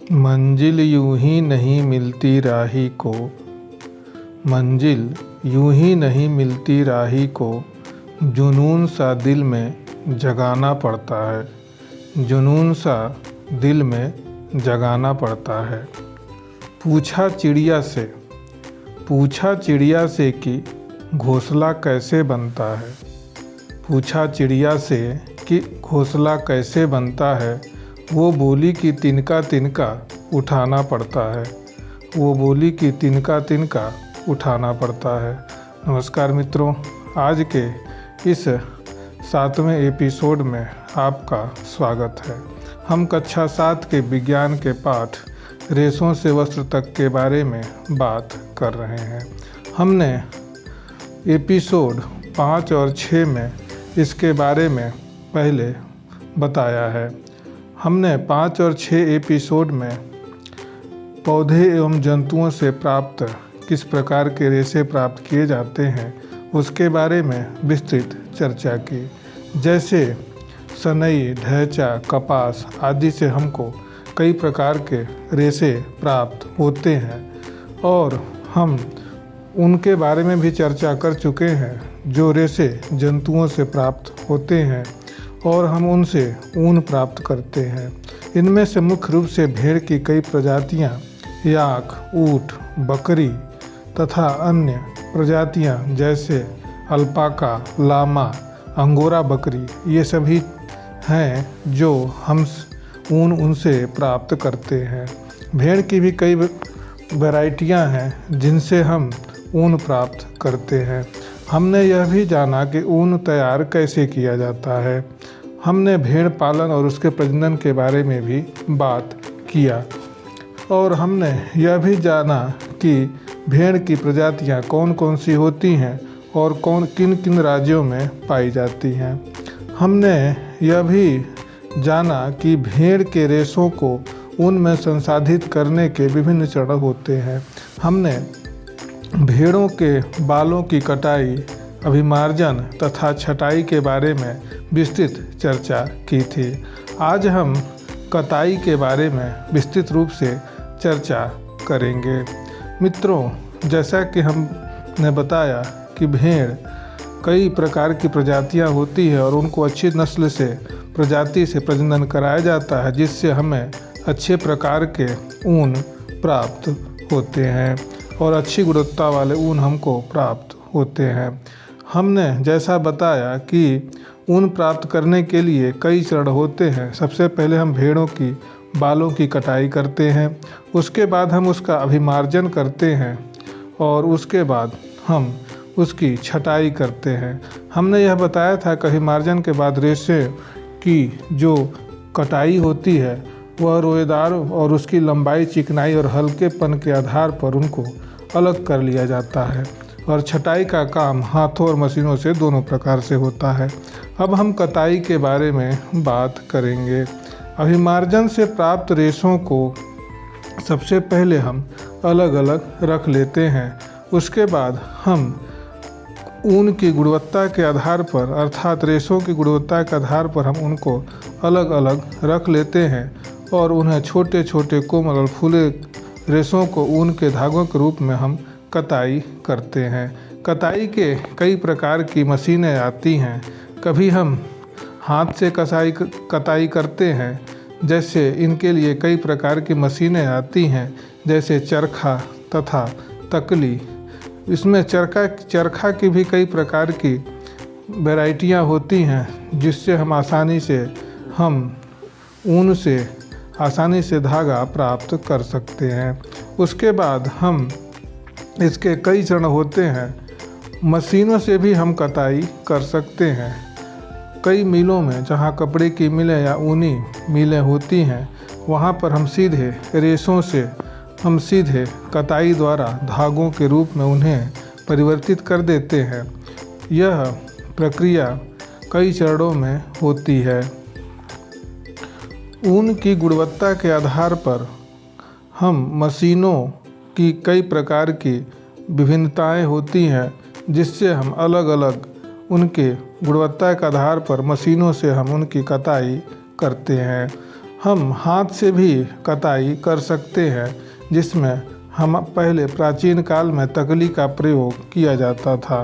मंजिल यूं ही नहीं मिलती राही को, मंजिल यूं ही नहीं मिलती राही को, जुनून सा दिल में जगाना पड़ता है, जुनून सा दिल में जगाना पड़ता है। पूछा चिड़िया से कि घोंसला कैसे बनता है, पूछा चिड़िया से कि घोंसला कैसे बनता है। वो बोली कि तिनका तिनका उठाना पड़ता है, वो बोली कि तिनका तिनका उठाना पड़ता है। नमस्कार मित्रों, आज के इस 7वें एपिसोड में आपका स्वागत है। हम कक्षा 7 के विज्ञान के पाठ रेशों से वस्त्र तक के बारे में बात कर रहे हैं। हमने एपिसोड 5 और 6 में इसके बारे में पहले बताया है। हमने 5 और 6 एपिसोड में पौधे एवं जंतुओं से प्राप्त किस प्रकार के रेशे प्राप्त किए जाते हैं उसके बारे में विस्तृत चर्चा की। जैसे सनई, ढैंचा, कपास आदि से हमको कई प्रकार के रेशे प्राप्त होते हैं और हम उनके बारे में भी चर्चा कर चुके हैं जो रेशे जंतुओं से प्राप्त होते हैं और हम उनसे ऊन प्राप्त करते हैं। इनमें से मुख्य रूप से भेड़ की कई प्रजातियां, याक, ऊँट, बकरी तथा अन्य प्रजातियां जैसे अल्पाका, लामा, अंगोरा बकरी ये सभी हैं जो हम ऊन उनसे प्राप्त करते हैं। भेड़ की भी कई वैरायटियां हैं जिनसे हम ऊन प्राप्त करते हैं। हमने यह भी जाना कि ऊन तैयार कैसे किया जाता है। हमने भेड़ पालन और उसके प्रजनन के बारे में भी बात किया और हमने यह भी जाना कि भेड़ की प्रजातियां कौन कौन सी होती हैं और किन किन राज्यों में पाई जाती हैं। हमने यह भी जाना कि भेड़ के रेशों को ऊन में संसाधित करने के विभिन्न चरण होते हैं। हमने भेड़ों के बालों की कटाई, अभिमार्जन तथा छटाई के बारे में विस्तृत चर्चा की थी। आज हम कताई के बारे में विस्तृत रूप से चर्चा करेंगे। मित्रों, जैसा कि हमने बताया कि भेड़ कई प्रकार की प्रजातियां होती है और उनको अच्छी नस्ल से प्रजाति से प्रजनन कराया जाता है जिससे हमें अच्छे प्रकार के ऊन प्राप्त होते हैं और अच्छी गुणवत्ता वाले ऊन हमको प्राप्त होते हैं। हमने जैसा बताया कि ऊन प्राप्त करने के लिए कई चरण होते हैं। सबसे पहले हम भेड़ों की बालों की कटाई करते हैं, उसके बाद हम उसका अभिमार्जन करते हैं और उसके बाद हम उसकी छटाई करते हैं। हमने यह बताया था कि अभिमार्जन के बाद रेशे की जो कटाई होती है वह रोएदार और उसकी लंबाई, चिकनाई और हल्केपन के आधार पर उनको अलग कर लिया जाता है और छटाई का काम हाथों और मशीनों से दोनों प्रकार से होता है। अब हम कताई के बारे में बात करेंगे। अभिमार्जन से प्राप्त रेशों को सबसे पहले हम अलग अलग रख लेते हैं। उसके बाद हम ऊन की गुणवत्ता के आधार पर अर्थात रेशों की गुणवत्ता के आधार पर हम उनको अलग अलग रख लेते हैं और उन्हें छोटे छोटे कोमल और फूले रेशों को ऊन के धागों के रूप में हम कताई करते हैं। कताई के कई प्रकार की मशीनें आती हैं। कभी हम हाथ से कताई करते हैं, जैसे इनके लिए कई प्रकार की मशीनें आती हैं जैसे चरखा तथा तकली। इसमें चरखा की भी कई प्रकार की वैरायटियां होती हैं जिससे हम ऊन से आसानी से धागा प्राप्त कर सकते हैं। उसके बाद हम इसके कई चरण होते हैं। मशीनों से भी हम कताई कर सकते हैं। कई मिलों में जहां कपड़े की मिलें या ऊनी मिलें होती हैं वहां पर हम सीधे कताई द्वारा धागों के रूप में उन्हें परिवर्तित कर देते हैं। यह प्रक्रिया कई चरणों में होती है। ऊन की गुणवत्ता के आधार पर हम मशीनों की कई प्रकार की विभिन्नताएं होती हैं जिससे हम अलग अलग उनके गुणवत्ता के आधार पर मशीनों से हम उनकी कताई करते हैं। हम हाथ से भी कताई कर सकते हैं, जिसमें हम पहले प्राचीन काल में तकली का प्रयोग किया जाता था।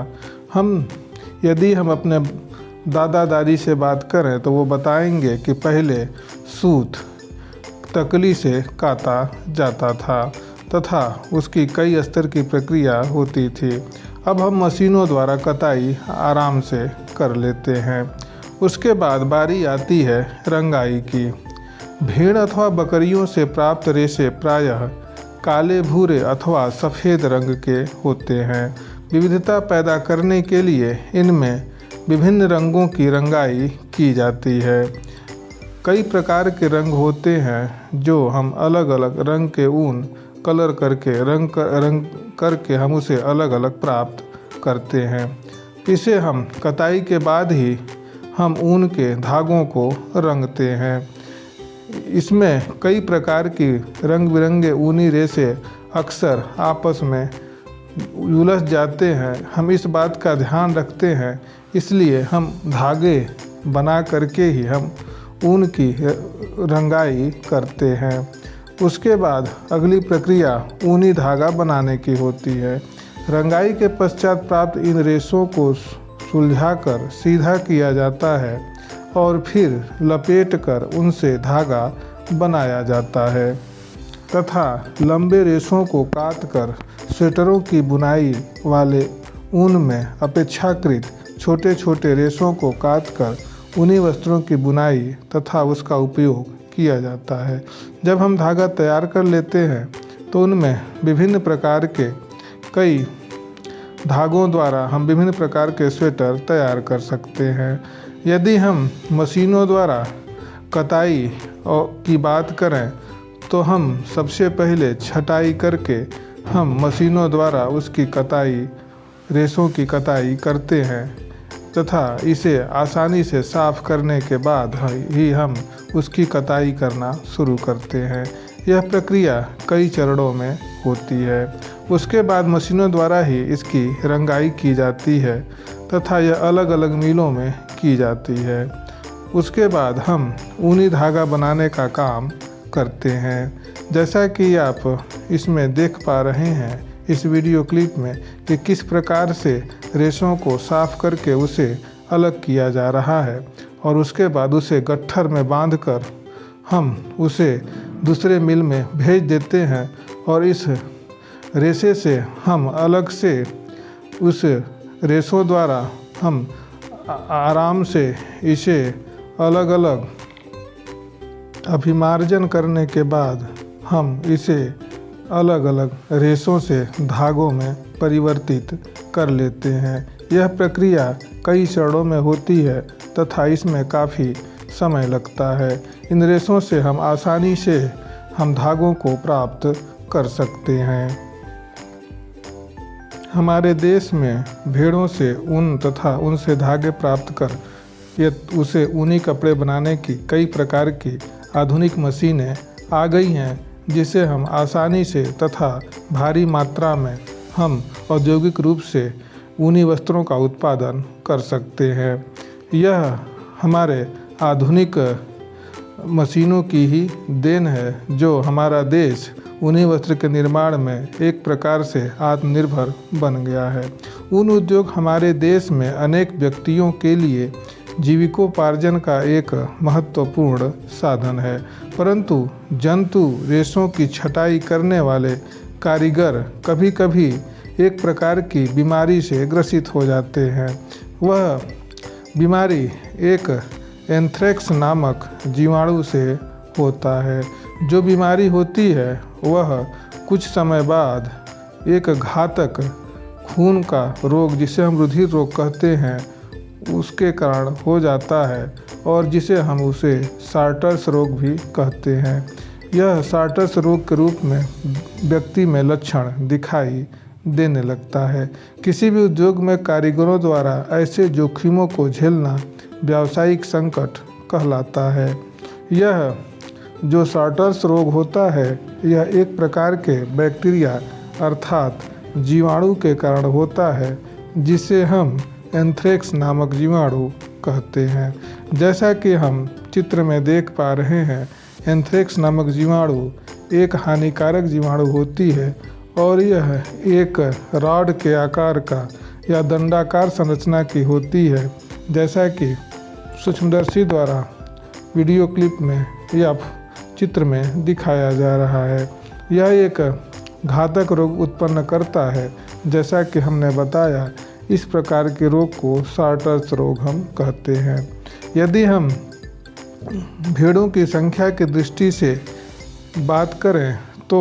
यदि हम अपने दादा दादी से बात करें तो वो बताएंगे कि पहले सूत तकली से काता जाता था तथा उसकी कई स्तर की प्रक्रिया होती थी। अब हम मशीनों द्वारा कताई आराम से कर लेते हैं। उसके बाद बारी आती है रंगाई की। भेड़ अथवा बकरियों से प्राप्त रेशे प्रायः काले, भूरे अथवा सफ़ेद रंग के होते हैं। विविधता पैदा करने के लिए इनमें विभिन्न रंगों की रंगाई की जाती है। कई प्रकार के रंग होते हैं जो हम अलग अलग रंग के ऊन कलर करके रंग करके हम उसे अलग अलग प्राप्त करते हैं। इसे हम कताई के बाद ही हम ऊन के धागों को रंगते हैं। इसमें कई प्रकार की रंग बिरंगे ऊनी रेशे अक्सर आपस में उलझ जाते हैं। हम इस बात का ध्यान रखते हैं, इसलिए हम धागे बना करके ही हम ऊन की रंगाई करते हैं। उसके बाद अगली प्रक्रिया ऊनी धागा बनाने की होती है। रंगाई के पश्चात प्राप्त इन रेशों को सुलझाकर सीधा किया जाता है और फिर लपेटकर उनसे धागा बनाया जाता है तथा लंबे रेशों को काटकर स्वेटरों की बुनाई वाले ऊन में अपेक्षाकृत छोटे छोटे रेशों को काटकर ऊनी वस्त्रों की बुनाई तथा उसका उपयोग किया जाता है। जब हम धागा तैयार कर लेते हैं तो उनमें विभिन्न प्रकार के कई धागों द्वारा हम विभिन्न प्रकार के स्वेटर तैयार कर सकते हैं। यदि हम मशीनों द्वारा कताई की बात करें तो हम सबसे पहले छटाई करके हम मशीनों द्वारा उसकी कताई, रेशों की कताई करते हैं तथा इसे आसानी से साफ करने के बाद ही हम उसकी कताई करना शुरू करते हैं। यह प्रक्रिया कई चरणों में होती है। उसके बाद मशीनों द्वारा ही इसकी रंगाई की जाती है तथा यह अलग अलग मिलों में की जाती है। उसके बाद हम ऊनी धागा बनाने का काम करते हैं। जैसा कि आप इसमें देख पा रहे हैं इस वीडियो क्लिप में कि किस प्रकार से रेशों को साफ करके उसे अलग किया जा रहा है और उसके बाद उसे गट्ठर में बांधकर हम उसे दूसरे मिल में भेज देते हैं और इस रेशे से हम अलग से उस रेशों द्वारा हम आराम से इसे अलग अलग अभिमार्जन करने के बाद हम इसे अलग अलग रेशों से धागों में परिवर्तित कर लेते हैं। यह प्रक्रिया कई चरणों में होती है तथा इसमें काफ़ी समय लगता है। इन रेशों से हम आसानी से हम धागों को प्राप्त कर सकते हैं। हमारे देश में भेड़ों से ऊन तथा उनसे धागे प्राप्त कर उसे ऊनी कपड़े बनाने की कई प्रकार की आधुनिक मशीनें आ गई हैं, जिसे हम आसानी से तथा भारी मात्रा में हम औद्योगिक रूप से ऊनी वस्त्रों का उत्पादन कर सकते हैं। यह हमारे आधुनिक मशीनों की ही देन है, जो हमारा देश ऊनी वस्त्र के निर्माण में एक प्रकार से आत्मनिर्भर बन गया है। ऊन उद्योग हमारे देश में अनेक व्यक्तियों के लिए जीविकोपार्जन का एक महत्वपूर्ण साधन है, परंतु जंतु रेशों की छटाई करने वाले कारीगर कभी कभी एक प्रकार की बीमारी से ग्रसित हो जाते हैं। वह बीमारी एक एंथ्रेक्स नामक जीवाणु से होता है। जो बीमारी होती है वह कुछ समय बाद एक घातक खून का रोग, जिसे हम रुधिर रोग कहते हैं, उसके कारण हो जाता है और जिसे हम उसे सार्टर्स रोग भी कहते हैं। यह सार्टर्स रोग के रूप में व्यक्ति में लक्षण दिखाई देने लगता है। किसी भी उद्योग में कारीगरों द्वारा ऐसे जोखिमों को झेलना व्यावसायिक संकट कहलाता है। यह जो सार्टर्स रोग होता है, यह एक प्रकार के बैक्टीरिया अर्थात जीवाणु के कारण होता है, जिसे हम एंथ्रेक्स नामक जीवाणु कहते हैं। जैसा कि हम चित्र में देख पा रहे हैं, एंथ्रेक्स नामक जीवाणु एक हानिकारक जीवाणु होती है और यह एक रॉड के आकार का या दंडाकार संरचना की होती है, जैसा कि सूक्ष्मदर्शी द्वारा वीडियो क्लिप में या चित्र में दिखाया जा रहा है। यह एक घातक रोग उत्पन्न करता है। जैसा कि हमने बताया, इस प्रकार के रोग को सार्टर्स रोग हम कहते हैं। यदि हम भेड़ों की संख्या की दृष्टि से बात करें तो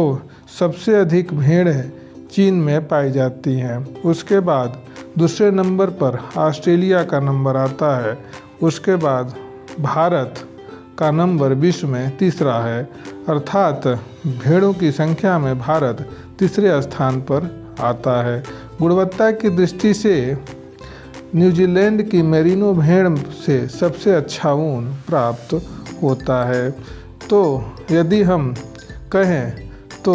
सबसे अधिक भेड़ें चीन में पाई जाती हैं। उसके बाद दूसरे नंबर पर ऑस्ट्रेलिया का नंबर आता है। उसके बाद भारत का नंबर विश्व में तीसरा है, अर्थात भेड़ों की संख्या में भारत तीसरे स्थान पर आता है। गुणवत्ता की दृष्टि से न्यूजीलैंड की मेरिनो भेड़ से सबसे अच्छा ऊन प्राप्त होता है। तो यदि हम कहें तो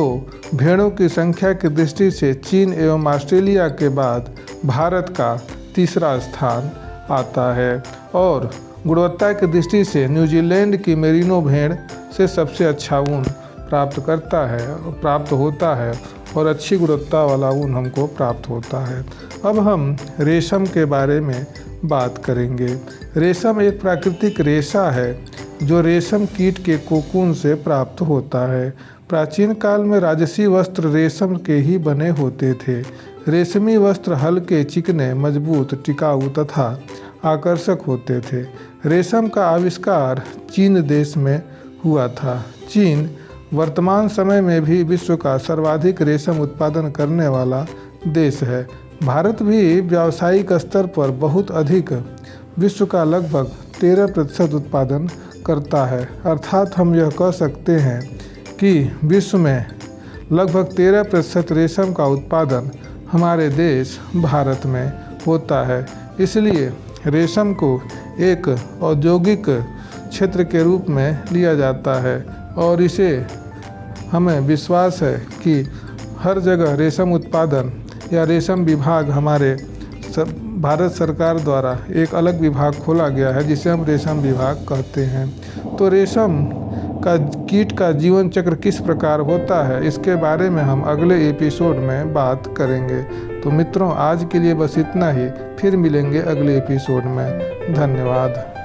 भेड़ों की संख्या की दृष्टि से चीन एवं ऑस्ट्रेलिया के बाद भारत का तीसरा स्थान आता है और गुणवत्ता की दृष्टि से न्यूजीलैंड की मेरिनो भेड़ से सबसे अच्छा ऊन प्राप्त होता है और अच्छी गुणवत्ता वाला ऊन हमको प्राप्त होता है। अब हम रेशम के बारे में बात करेंगे। रेशम एक प्राकृतिक रेशा है जो रेशम कीट के कोकून से प्राप्त होता है। प्राचीन काल में राजसी वस्त्र रेशम के ही बने होते थे। रेशमी वस्त्र हल्के, चिकने, मजबूत, टिकाऊ तथा आकर्षक होते थे। रेशम का आविष्कार चीन देश में हुआ था। चीन वर्तमान समय में भी विश्व का सर्वाधिक रेशम उत्पादन करने वाला देश है। भारत भी व्यावसायिक स्तर पर बहुत अधिक, विश्व का लगभग 13% उत्पादन करता है। अर्थात हम यह कह सकते हैं कि विश्व में लगभग 13% रेशम का उत्पादन हमारे देश भारत में होता है। इसलिए रेशम को एक औद्योगिक क्षेत्र के रूप में लिया जाता है और इसे हमें विश्वास है कि हर जगह रेशम उत्पादन या रेशम विभाग हमारे भारत सरकार द्वारा एक अलग विभाग खोला गया है जिसे हम रेशम विभाग कहते हैं। तो रेशम का कीट का जीवन चक्र किस प्रकार होता है, इसके बारे में हम अगले एपिसोड में बात करेंगे। तो मित्रों, आज के लिए बस इतना ही। फिर मिलेंगे अगले एपिसोड में। धन्यवाद।